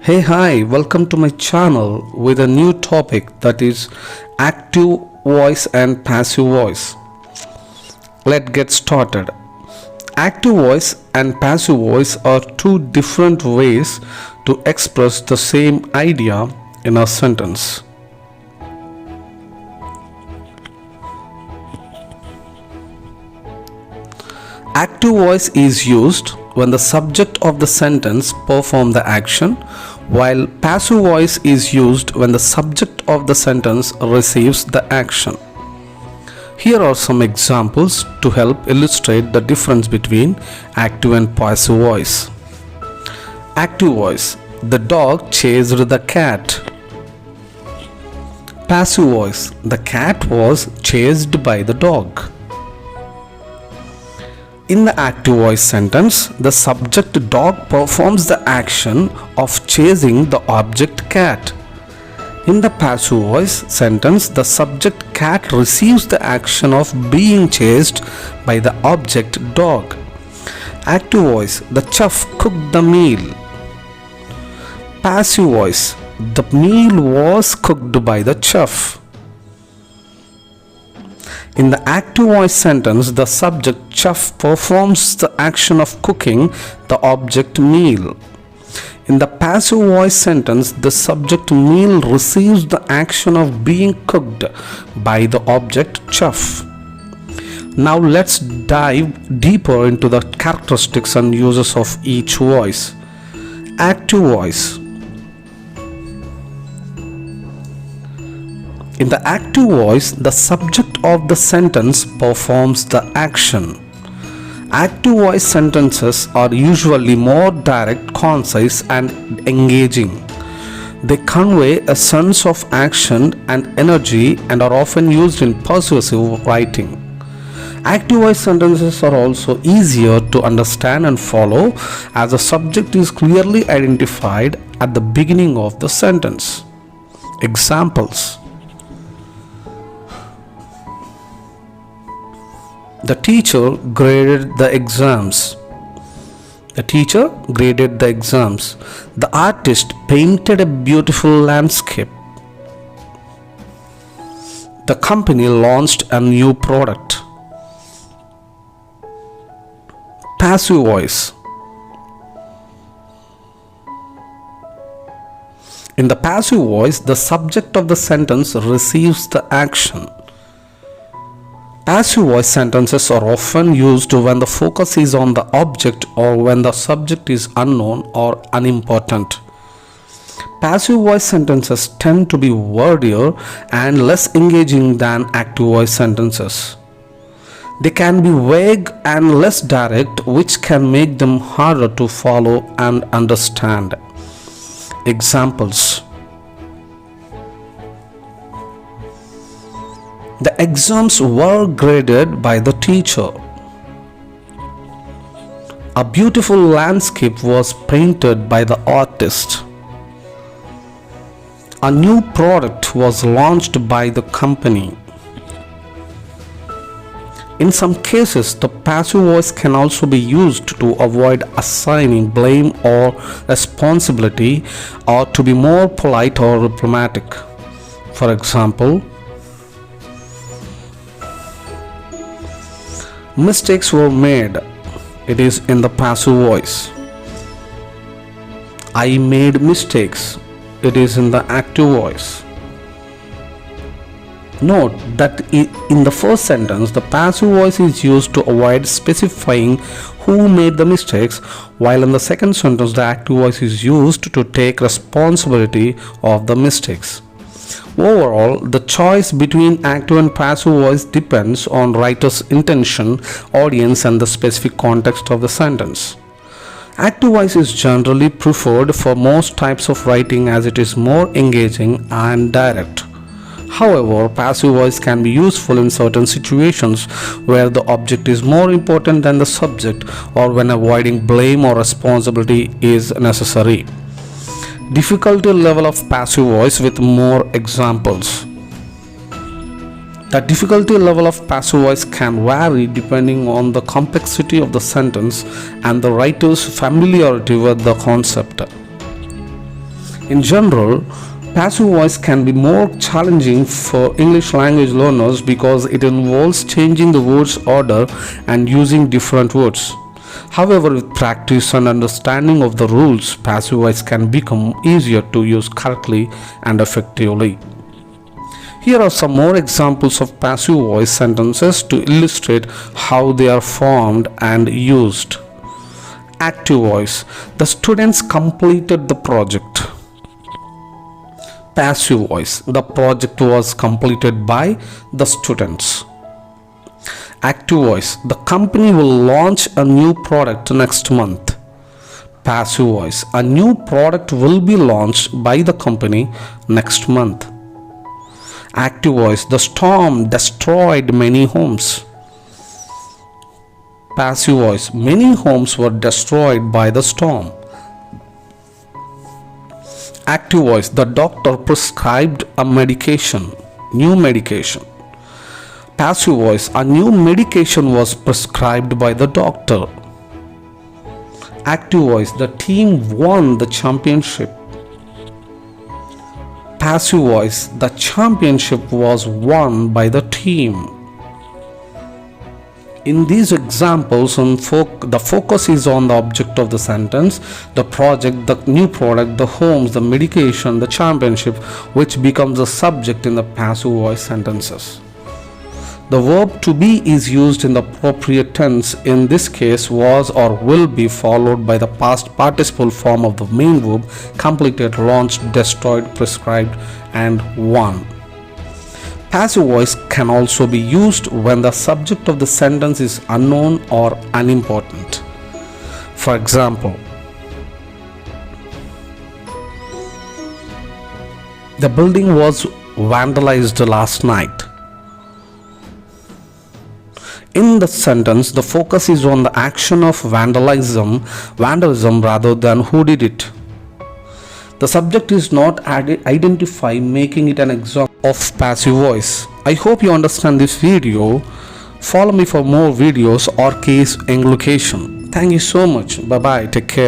Hey, hi, welcome to my channel with a new topic, that is active voice and passive voice. Let's get started. Active voice and passive voice are two different ways to express the same idea in a sentence. Active voice is used when the subject of the sentence performs the action, while passive voice is used when the subject of the sentence receives the action. Here are some examples to help illustrate the difference between active and passive voice. Active voice: the dog chased the cat. Passive voice: the cat was chased by the dog. In the active voice sentence, the subject dog performs the action of chasing the object cat. In the passive voice sentence, the subject cat receives the action of being chased by the object dog. Active voice: the chef cooked the meal. Passive voice: the meal was cooked by the chef. In the active voice sentence, the subject chef performs the action of cooking the object meal. In the passive voice sentence, the subject meal receives the action of being cooked by the object chef. Now let's dive deeper into the characteristics and uses of each voice. Active voice. In the active voice, the subject of the sentence performs the action. Active voice sentences are usually more direct, concise, and engaging. They convey a sense of action and energy and are often used in persuasive writing. Active voice sentences are also easier to understand and follow, as the subject is clearly identified at the beginning of the sentence. Examples: the teacher graded the exams. The teacher graded the exams. The artist painted a beautiful landscape. The company launched a new product. Passive voice. In the passive voice, the subject of the sentence receives the action. Passive voice sentences are often used when the focus is on the object or when the subject is unknown or unimportant. Passive voice sentences tend to be wordier and less engaging than active voice sentences. They can be vague and less direct, which can make them harder to follow and understand. Examples: the exams were graded by the teacher. A beautiful landscape was painted by the artist. A new product was launched by the company. In some cases, the passive voice can also be used to avoid assigning blame or responsibility, or to be more polite or diplomatic. For example, mistakes were made. It is in the passive voice. I made mistakes. It is in the active voice. Note that in the first sentence, the passive voice is used to avoid specifying who made the mistakes, while in the second sentence, the active voice is used to take responsibility of the mistakes. Overall, the choice between active and passive voice depends on writer's intention, audience, and the specific context of the sentence. Active voice is generally preferred for most types of writing, as it is more engaging and direct. However, passive voice can be useful in certain situations where the object is more important than the subject, or when avoiding blame or responsibility is necessary. Difficulty level of passive voice with more examples. The difficulty level of passive voice can vary depending on the complexity of the sentence and the writer's familiarity with the concept. In general, passive voice can be more challenging for English language learners because it involves changing the word's order and using different words. However, with practice and understanding of the rules, passive voice can become easier to use correctly and effectively. Here are some more examples of passive voice sentences to illustrate how they are formed and used. Active voice: the students completed the project. Passive voice: the project was completed by the students. Active voice: the company will launch a new product next month. Passive voice: a new product will be launched by the company next month. Active voice: the storm destroyed many homes. Passive voice: many homes were destroyed by the storm. Active voice: the doctor prescribed a medication, new medication. Passive voice: a new medication was prescribed by the doctor. Active voice: the team won the championship. Passive voice: the championship was won by the team. In these examples, the focus is on the object of the sentence, the project, the new product, the homes, the medication, the championship, which becomes the subject in the passive voice sentences. The verb to be is used in the appropriate tense. In this case, was or will be followed by the past participle form of the main verb: completed, launched, destroyed, prescribed, and won. Passive voice can also be used when the subject of the sentence is unknown or unimportant. For example, the building was vandalized last night. In the sentence, the focus is on the action of vandalism rather than who did it. The subject is not identified, making it an example of passive voice. I hope you understand this video. Follow me for more videos or case elocution. Thank you so much. Bye bye. Take care.